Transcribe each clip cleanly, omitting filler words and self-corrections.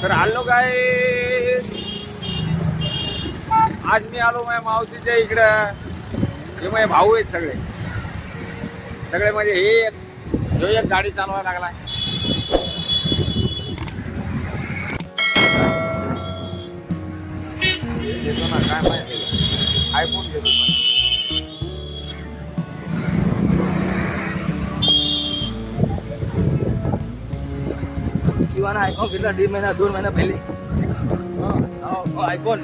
तर आलो काय, आज मी आलो माझ्या मावशीच्या इकडं. हे माझे भाऊ आहेत सगळे सगळे म्हणजे हे एक गाडी चालवायला लागलाय. घेतो ना, काय माहिती आयफोन घेतो ना. शिवाना आयफोन घेतला 2 महिना पहिले. आयफोन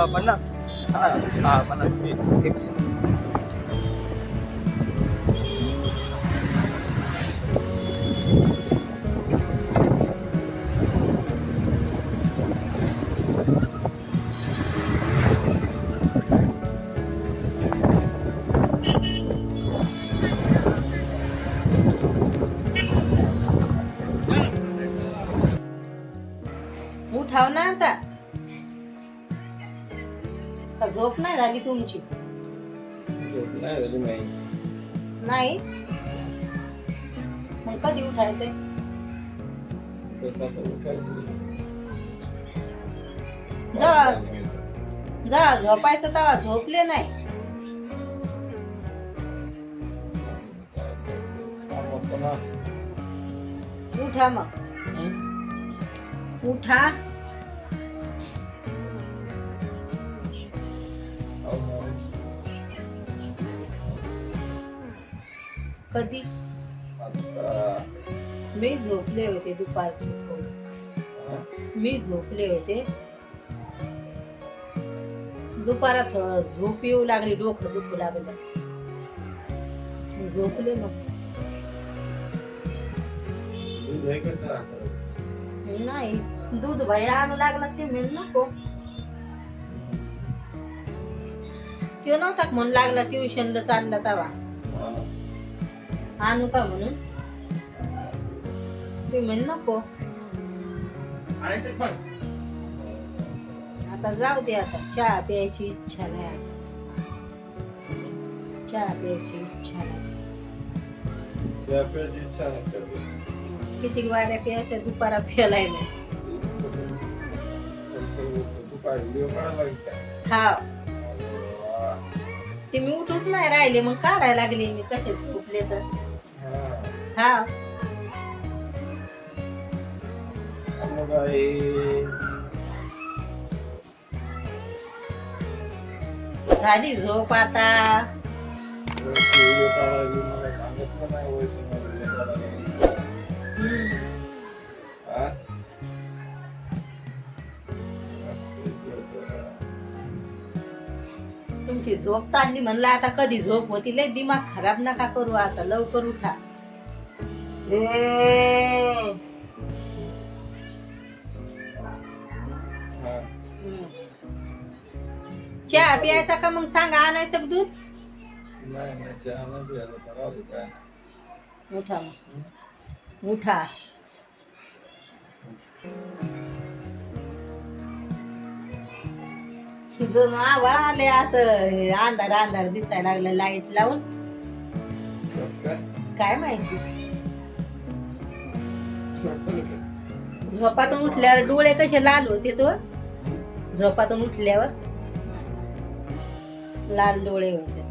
50. हा 50. उठाव ना आता. का झोप नाही झाली तुमची? नाही. मग कधी उठायचंय? जा झोपायचं तेव्हा झोपले नाही. उठा मग, उठा. कधी? मी झोपले होते दुपारची थोडी. मी झोपले होते दुपारात. झोप येऊ लागली, डोकं दुखू लागलं, झोपले. मग नाही, दूध भया आणू लागला ते मी नको. तो नव्हता म्हणून लागला ट्युशनला चालला तवा आणू का म्हणून. ते म्हण नको. आता जाऊ दे. आता चहा प्यायची इच्छा नाही. चहा प्यायची इच्छा नाही. किती वाऱ्या प्यायच्या, दुपारा प्यायलाय नाही. हा, ते मी उठूच नाही राहिले, मग काढायला लागले मी. कसे झोपले तर. हा, झाली झोप आता. तुमची झोप चालली म्हणलं, आता कधी झोप होती. लय दिमाग खराब नका करू. आता लवकर उठा. चहा प्यायचा का मग सांगा, आणायचं दूध? उठा मग, उठा. जण आवाळ आले, असं अंधार अंधार दिसायला लागलं लाईट लावून. काय माहिती. झोपातून उठल्यावर डोळे कसे लाल होते तो. झोपातून उठल्यावर लाल डोळे होते.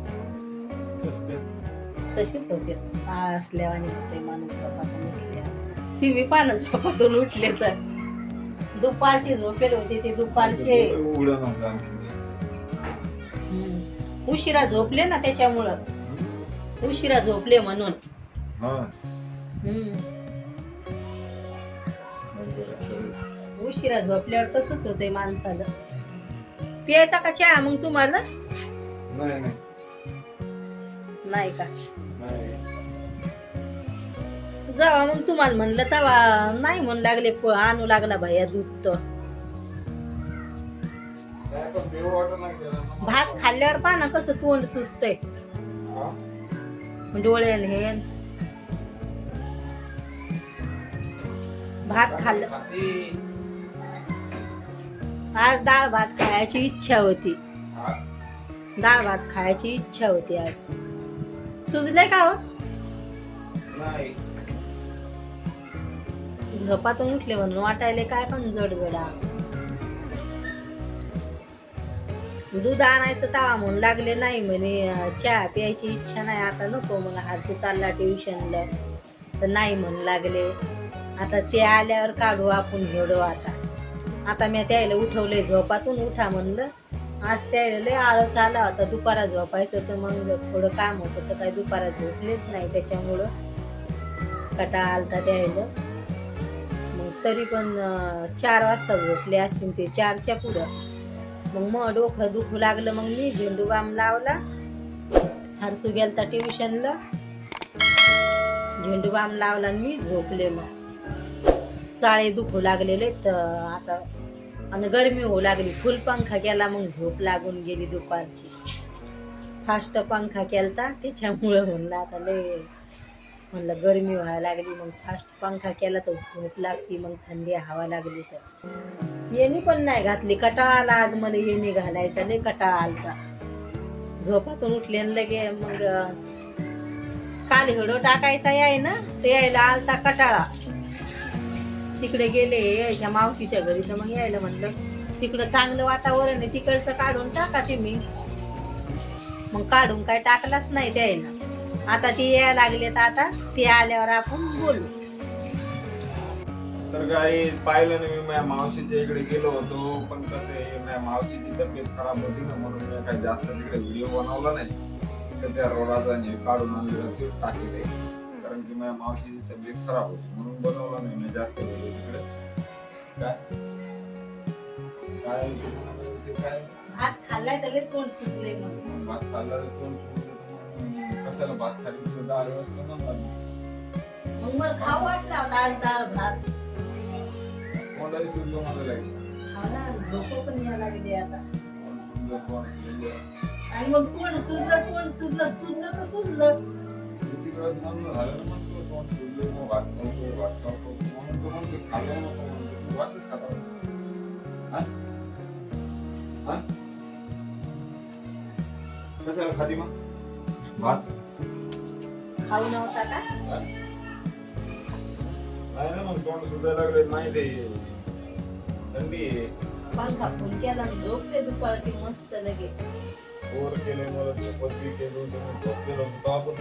तसेच होते असल्यावानी होते माणूस झोपातून उठल्यावर. टीव्ही पाहणं झोपातून उठले तर. दुपारचे झोपेल होते ते. दुपारचे उशिरा झोपले ना, त्याच्यामुळं. उशिरा झोपले म्हणून. उशिरा झोपल्यावर तसंच होतंय माणसाला. प्यायचा का चहा मग तुम्हाला? नाही का? जावा मग. तुम्हाला म्हणलं तेव्हा नाही म्हणू लागले. आणू लागला भैया दूध. तर भात खाल्ल्यावर पहा ना कसं तोंड सुचतंय. डोळे हे भात खाल्लं. आज डाळ भात खायची इच्छा होती. डाळ भात खायची इच्छा होती आज. सुचले का हो? झोपातून उठले म्हणून वाटायले काय पण जडजडा. दूध आणायचं तावा म्हणून लागले नाही म्हणे, चहा प्यायची इच्छा नाही आता नको मला, हर्षू चालला ट्युशनला तर नाही म्हणून लागले. आता ते आल्यावर काढू आपण घेडो. आता मी त्याला उठवले झोपातून, उठा म्हणलं. आज त्याला लय आळस आला होता, दुपारा झोपायचं तर मग थोडं काम होतं तर काही दुपारा झोपलेच नाही, त्याच्यामुळं कटाळा आलता त्याला. मग तरी पण 4 वाजता झोपले असतील ते, 4च्या पुढं. मग डोकं दुखू लागलं, मग मी झेंडू बाम लावला. हरसू गेलता ट्युशनला, झेंडू बाम लावला आणि मी झोपले. मग चाळे दुखू लागलेले तर आता, आणि गरमी होऊ लागली, फुल पंखा केला मग झोप लागून गेली दुपारची. फास्ट पंखा केलता त्याच्यामुळं म्हणलं आता लय म्हणलं गरमी व्हायला लागली, मग फास्ट पंखा केला तर झोप लागती, मग थंडी हवा लागली तर. येणी पण नाही घातली, कटाळा आला आज मला येणी घालायचा, लय कटाळा आलता. झोपातून उठले लगे मग काल व्हिडिओ टाकायचा याय ना, ते यायला आलता कटाळा. तिकडे गेले यायच्या मावशीच्या घरी तर मग यायला म्हणलं तिकडं चांगलं वातावरण आहे, तिकडचं काढून टाका तुम्ही. मग काढून काय टाकलाच नाही त्याला. आता ते यायला लागले तर आता ते आल्यावर आपण बोलू. तर काही पाहिलं नाही, मी माझ्या मावशीच्या इकडे गेलो होतो, पण कसं आहे माझ्या मावशीची तब्येत खराब होती ना, म्हणून मी काही जास्त तिकडे व्हिडिओ बनवला नाही. तर त्या रोडाचा काढून आणलेला तेच टाकले, कारण की माझ्या मावशीची तब्येत खराब होती म्हणून बनवला नाही मी जास्त व्हिडिओ तिकडे. काय काय काय भात खाल्लाय तर तोंड सुटले. मग भात खाल्ला तर तोंड सुटलं, कशाला भात खाली सुद्धा आले असतो ना. मग मला खाऊ वाटला होता आज डाळ भात. कोणालाही सुद्धा मला लागेल, हा ना, झोप पण यायला लागली आता. कोण आणि मग कोण सुजलं तर सुजलं. किती वेळेस म्हणून झालं ना, मग तो कोण सुजले मग भात खातो म्हणून तो म्हणतो खाल्लं नको म्हणून तू वाटच खाता. कशाला खाती मग भात? खाऊ नव्हता का? नाही ना, मग तोंड सुजायला लागले नाही, ते थंडी आहे. पंखा फुल केला आणि झोपते दुपारची मस्त लगे. ओर केले मला पत्ती केलं झोपलेलं होतं आपण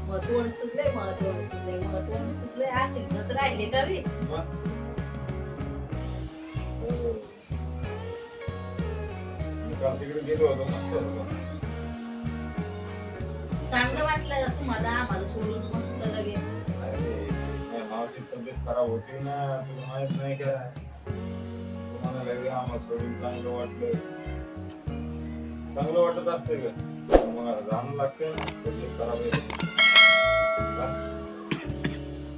मग तोंड सुटले असे म्हणत राहिले का रे? काल तिकडे गेलो होतो, मस्त होतं. चांगलं वाटलं तुम्हाला आम्हाला सोडून मस्त लगे. मावशी तब्येत खराब होती ना, तुला माहित नाही का? तुम्हाला लगे आम्हाला सोडून चांगलं वाटलं, चांगलं वाटत असते का? मग जाणं लागते ना, तब्येत खराब आहे.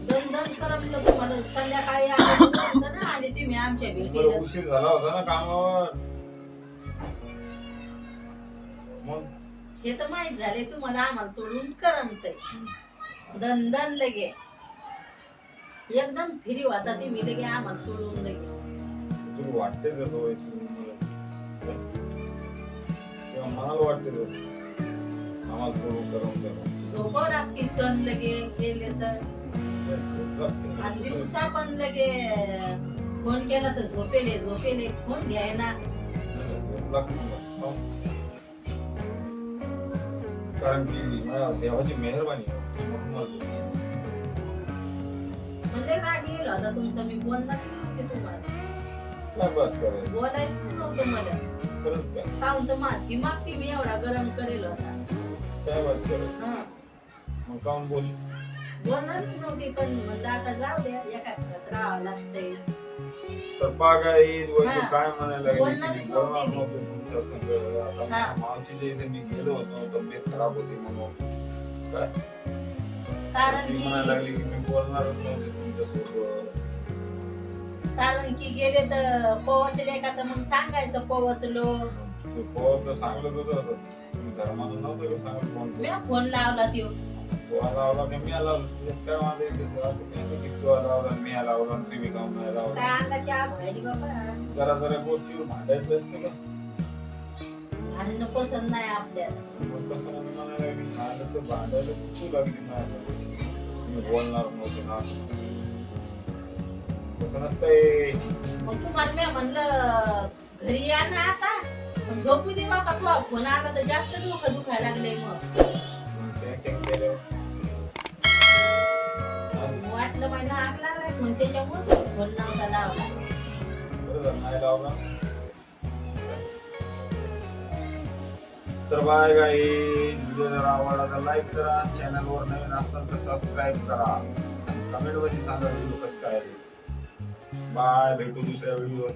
दम करपलं तुम्हाला. संध्याकाळी आलं ना आणि तुम्ही आमच्या भेटीला. उशीर झाला होता ना कामावर. मग हे तर माहित झाले तुम्हाला आम्हाला सोडून करमतंय. दन लगे एकदम फ्री होता तुम्ही लगे आम्हाला सोडून लगे. तुला वाटते कसं किंवा मनाला वाटते कसं आम्हाला सोडून करमतंय? झोपावं लागती सण लगे गेले तर. आणि दिवसा पण लगे फोन केला तर झोपेले फोन घ्यायना. कारण की देवाची मेहरबानी म्हणजे काय गेलो होता तुमचा, मी बोलणार नव्हते तुम्हाला. काय बात करायचं, बोलायचं नव्हतं मला. खरंच काय काहून तर माझी मागती मी एवढा गरम करेल होता. काय बात करायचं. हा मग काऊन बोलली? बोलणार नव्हती, पण म्हणलं आता जाऊ द्या, एका घरात राहावं लागतंय. तर पागा येईल हा. काय म्हणायला बोलणार लागली, नव्हती बोलणार मी. नव्हते तुमच्या संग. आता हा. मावशीच्या इथे मी गेलो होतो, तब्येत खराब होती म्हणून. काय कारण ती म्हणायला लागली की मी बोलणारच नव्हते तुमच्या सोबत. की गेले तर पोहोचले का तर मग सांगायचं पोहोचलो. ते पोहोच सांगलं होतं, तुम्ही धर्मानं नव्हतं का सांगत फोन? मी फोन लावला त्यो. तो लावला की मी आला, काय माझं असं नाही की तो लावला मी लावला आणि तुम्ही काम नाही लावला. काय अंगाची आग व्हायली बाबा. जरा गोष्टीवर भांडायचं असतं का? भांडणं पसंत नाही आपल्याला. मग कसं म्हणायला लागली, भांडण तर भांडायला खूप लागली माझ्या. मी बोलणार नव्हते ना. तसं नसतंय. मग तुम्हाला मी म्हणलं घरी या ना आता, मग झोपू दे बाबा. तू फोन आला तर जास्त डोकं दुखायला लागले. मग केलं वाटलं माझा आगला नाही फोन, त्याच्यामुळे फोन नव्हता लावला. बरोबर नाही लावला. तर बाय गाई, व्हिडिओ जर आवडला तर लाईक करा, चॅनल वर नवीन असाल तर सबस्क्राईब करा आणि कमेंट मध्ये सांगा व्हिडिओ कसं काय. बाय, भेटू दुसऱ्या व्हिडिओ.